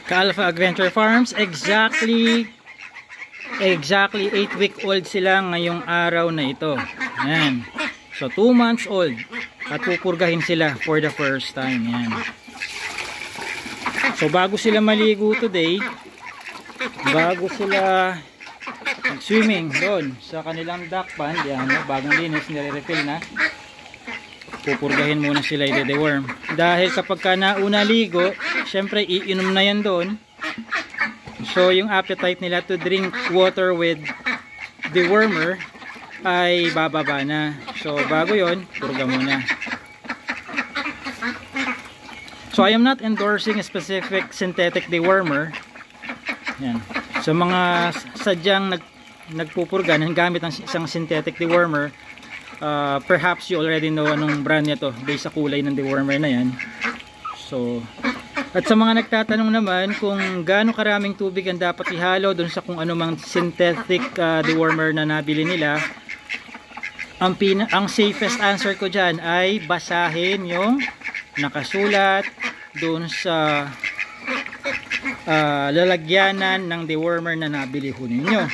Ka-Alpha Adventure Farms, exactly 8-week-old sila ngayong araw na ito. Yan. So 2 months old at pupurgahin sila for the first time. Yan. So bago sila maligo today, bago sila swimming doon sa kanilang duck pond, yan, bagong linis, nire-refill na, pupurgahin muna sila i-deworm. Dahil kapag ka nauna ligo, syempre iinom na yan doon. So yung appetite nila to drink water with dewormer ay bababa na. So bago yon, purga muna. So I am not endorsing a specific synthetic dewormer. Yan. So mga sadyang nagpupurga ng gamit ng isang synthetic dewormer, perhaps you already know anong brand nito based sa kulay ng dewormer na yan. So at sa mga nagtatanong naman kung gaano karaming tubig ang dapat ihalo doon sa kung anumang synthetic dewormer na nabili nila, ang safest answer ko dyan ay basahin yung nakasulat doon sa lalagyanan ng dewormer na nabili ho ninyo.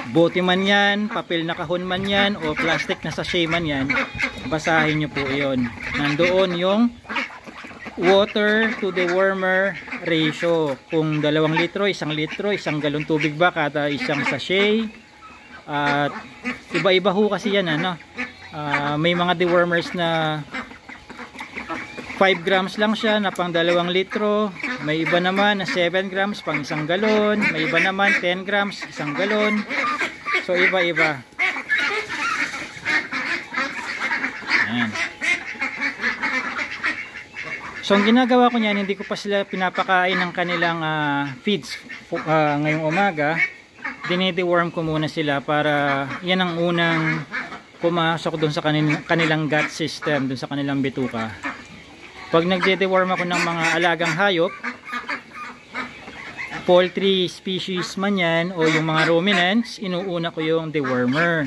Bote man yan, papel na kahon man yan, o plastic na sachet man yan, basahin nyo po yun. Nandoon yung water to dewormer ratio. Kung 2 litro, 1 litro, 1 galon tubig ba kada isang sachet. At iba-iba ho kasi yan, ano? May mga dewormers na 5 grams lang siya na pang 2 litro. May iba naman na 7 grams pang 1 galon. May iba naman 10 grams 1 galon. So iba-iba. Ayan. So ang ginagawa ko niyan, hindi ko pa sila pinapakain ng kanilang feeds ngayong umaga. Dine-deworm ko muna sila para yan ang unang pumasok doon sa kanilang gut system, doon sa kanilang bituka. Pag nagde-deworm ako ng mga alagang hayop, poultry species man yan o yung mga ruminants, inuuna ko yung dewormer.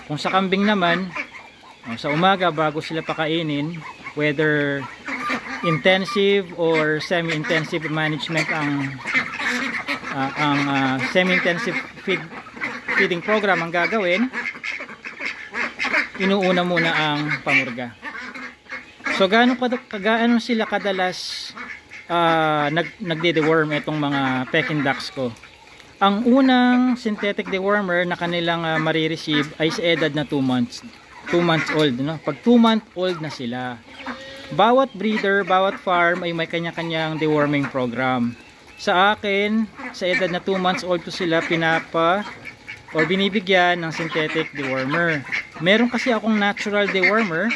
Kung sa kambing naman, sa umaga bago sila pakainin, whether intensive or semi-intensive management ang semi-intensive feeding program ang gagawin, inuuna muna ang pamurga. So gaano sila kadalas nagde-deworm itong mga Peking ducks ko? Ang unang synthetic dewormer na kanilang marireceive ay sa edad na 2 months old, no? Pag 2 month old na sila, bawat breeder, bawat farm ay may kanya-kanyang deworming program. Sa akin, sa edad na 2 months old to sila, binibigyan ng synthetic dewormer. Meron kasi akong natural dewormer.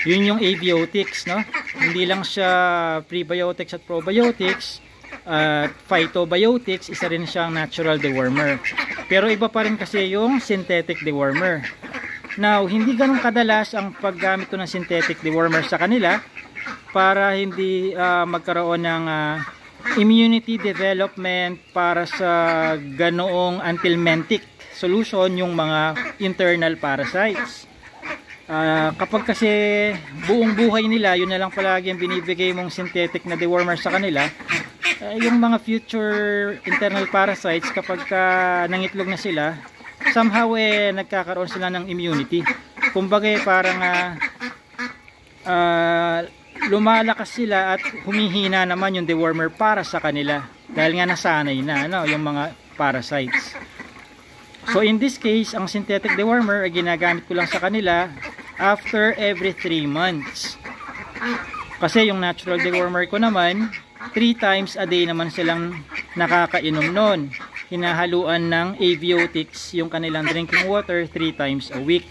Yun yung abiotics, no? Hindi lang siya prebiotics at probiotics at phytobiotics, isa rin siyang natural dewormer. Pero iba pa rin kasi yung synthetic dewormer. Now, hindi ganun kadalas ang paggamit ko ng synthetic dewormer sa kanila para hindi magkaroon ng immunity development para sa ganoong antilmentic solution yung mga internal parasites. Kapag kasi buong buhay nila, yun na lang palagi ang binibigay mong synthetic na dewormer sa kanila, yung mga future internal parasites kapag nangitlog na sila, somehow nagkakaroon sila ng immunity. Kumbaga parang lumalakas sila at humihina naman yung dewormer para sa kanila dahil nga nasanay na, no, yung mga parasites. So in this case, ang synthetic dewormer ay ginagamit ko lang sa kanila after every 3 months. Kasi yung natural dewormer ko naman, 3 times a day naman silang nakakainom nun. Hinahaluan ng abiotics yung kanilang drinking water 3 times a week.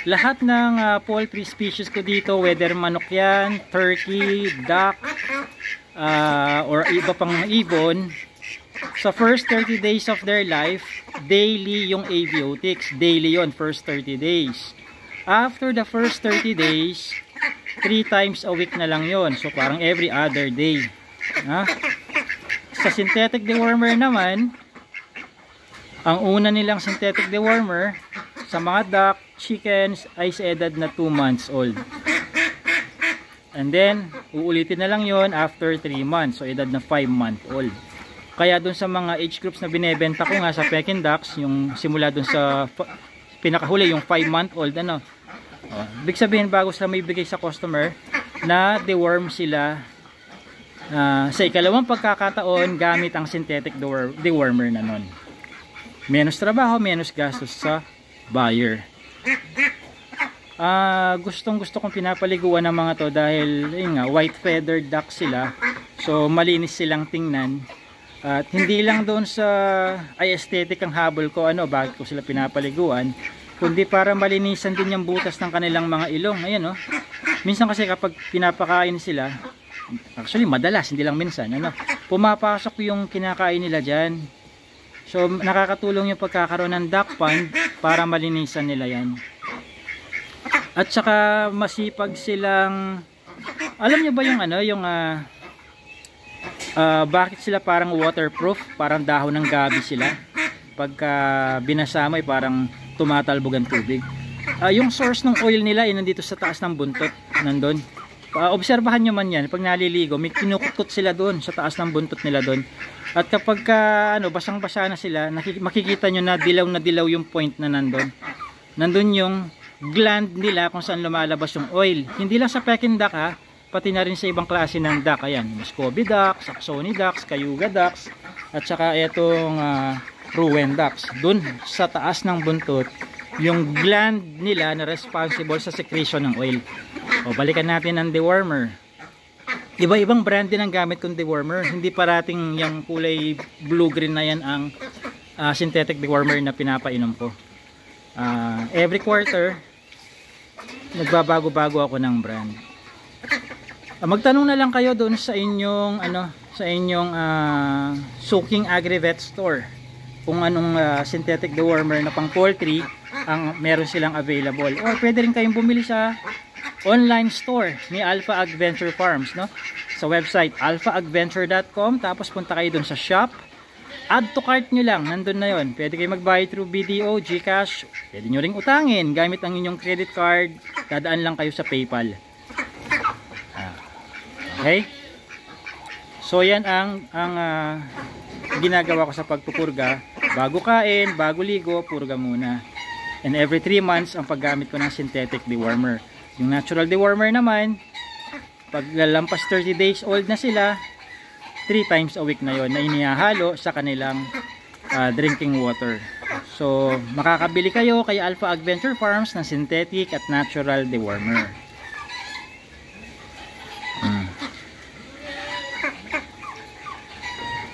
Lahat ng poultry species ko dito, whether manok yan, turkey, duck, or iba pang ibon, sa first 30 days of their life, daily yung abiotics. Daily yon, first 30 days. After the first 30 days, 3 times a week na lang yon. So parang every other day. Sa synthetic dewormer naman, ang una nilang synthetic dewormer sa mga duck, chickens ay sa edad na 2 months old. And then, uulitin na lang yon after 3 months. So edad na 5-month-old. Kaya dun sa mga age groups na binebenta ko nga sa Peking ducks, yung simula dun sa pinakahuli, yung 5-month-old, ano. Ibig sabihin, bago sila may bigay sa customer, na deworm sila sa ikalawang pagkakataon gamit ang synthetic dewormer na nun. Menos trabaho, menos gastos sa buyer. Gustong gusto kong pinapaliguan ng mga to dahil yun nga, white feathered duck sila, so malinis silang tingnan. At hindi lang doon sa aesthetic ang habol ko, bakit ko sila pinapaliguan, kundi para malinisan din yung butas ng kanilang mga ilong. Ayan, minsan kasi kapag pinapakain sila, actually madalas, hindi lang minsan, pumapasok yung kinakain nila dyan. So nakakatulong yung pagkakaroon ng duck pond para malinisan nila yan. At saka masipag silang, alam nyo ba yung bakit sila parang waterproof, parang dahon ng gabi sila, pagka binasa mo ay parang tumatalbog ang tubig. Yung source ng oil nila ay nandito sa taas ng buntot, nandun. Obserbahan nyo man yan, pag naliligo may kinukutkot sila doon sa taas ng buntot nila doon. At kapag basang-basa na sila, makikita nyo na dilaw yung point na nandun. Nandun yung gland nila kung saan lumalabas yung oil. Hindi lang sa Peking duck, pati na rin sa ibang klase ng duck. Ayan, Muscovy ducks, Saxony ducks, Cayuga ducks, at saka itong Rouen ducks. Dun sa taas ng buntot, yung gland nila na responsible sa secretion ng oil. Balikan natin ang dewormer. Iba-ibang brand din ang gamit kong dewormer. Hindi parating yung kulay blue-green na yan ang synthetic dewormer na pinapainom ko. Every quarter, nagbabago-bago ako ng brand. Magtanong na lang kayo doon sa inyong Suking Agri-Vet store kung anong synthetic dewormer na pang poultry ang meron silang available. Or pwede rin kayong bumili sa online store ni Alpha Adventure Farms, sa website alphaadventure.com. Tapos punta kayo dun sa shop, add to cart nyo lang, nandun na yon. Pwede kayo mag-buy through BDO, GCash, pwede nyo ring utangin gamit ang inyong credit card, dadaan lang kayo sa PayPal. Okay, so yan ang ginagawa ko sa pagpupurga. Bago kain, bago ligo, purga muna. And every 3 months ang paggamit ko ng synthetic dewormer. Yung natural dewormer naman, pag lalampas 30 days old na sila, 3 times a week na yon na inihahalo sa kanilang drinking water. So makakabili kayo kay Alpha Adventure Farms ng synthetic at natural dewormer.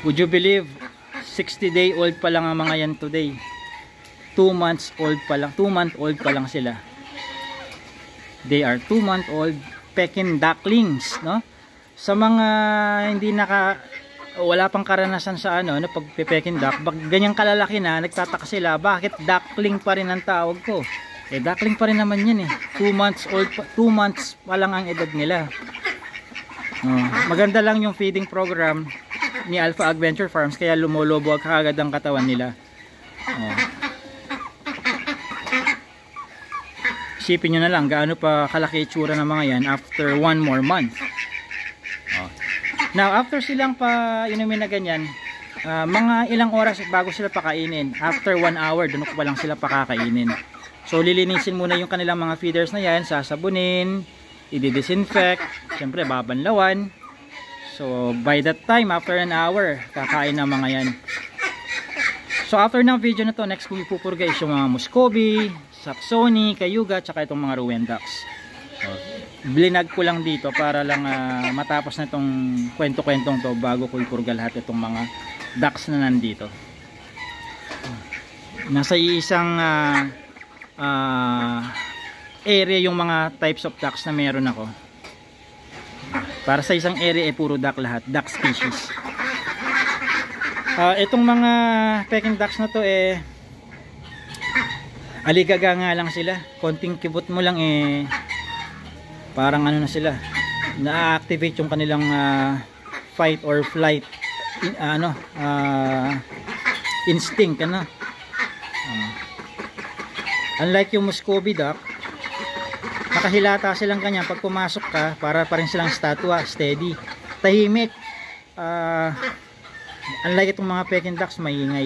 Would you believe 60-day old pa lang ang mga yan today? 2 months old pa lang, 2-month-old pa lang sila. They are 2-month-old Peking ducklings, Sa mga hindi wala pang karanasan sa pag-Peking duck, ganyang kalalaki na, nagtataka sila, bakit duckling pa rin ang tawag ko? Duckling pa rin naman yan 2 months old, 2 months pa lang ang edad nila. Maganda lang yung feeding program ni Alpha Adventure Farms, kaya lumolobo agad ang katawan nila. Isipin nyo na lang gaano pa kalaki itsura ng mga yan after 1 more month. Now after silang pa inumin na ganyan, mga ilang oras bago sila pakainin. After 1 hour doon ko pa lang sila pakakainin. So lilinisin muna yung kanilang mga feeders na yan, sasabunin, i-disinfect, syempre babanlawan. So by that time, after an hour, kakain na mga yan. So after ng video na to, next kong ipupurga is yung mga Muscovy, Saxony, Cayuga, tsaka itong mga Rouen ducks. Blinag ko lang dito para lang matapos na itong kwento-kwentong to bago ko ipurga lahat itong mga ducks na nandito. Nasa isang area yung mga types of ducks na meron ako. Para sa isang area puro duck lahat, duck species. Itong mga Peking ducks na to aligaga nga lang sila. Konting kibot mo lang parang na sila, na-activate yung kanilang fight or flight instinct. Unlike yung Muscovy duck, nakahilata silang ganyan. Pag pumasok ka, para pa rin silang statwa, steady, tahimik. Unlike itong mga Peking ducks, maingay,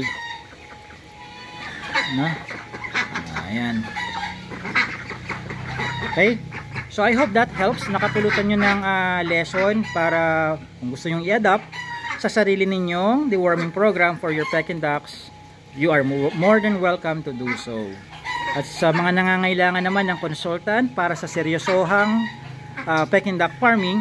no? Ayan. Okay, so I hope that helps. Nakapulutan nyo ng lesson para kung gusto nyo i-adapt sa sarili ninyong deworming program for your Peking ducks, you are more than welcome to do so. At sa mga nangangailangan naman ng consultant para sa seryosohang Peking duck farming,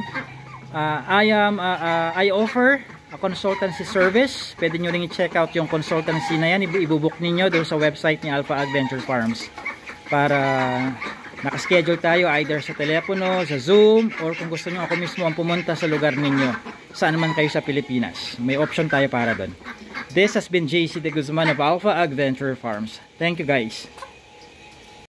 I offer a consultancy service. Pwede nyo rin i-check out yung consultancy na yan. Ibubook ninyo doon sa website ni Alpha Ag Venture Farms para nakaschedule tayo either sa telepono, sa Zoom, or kung gusto nyo ako mismo ang pumunta sa lugar ninyo, saan man kayo sa Pilipinas. May option tayo para doon. This has been JC De Guzman of Alpha Ag Venture Farms. Thank you guys.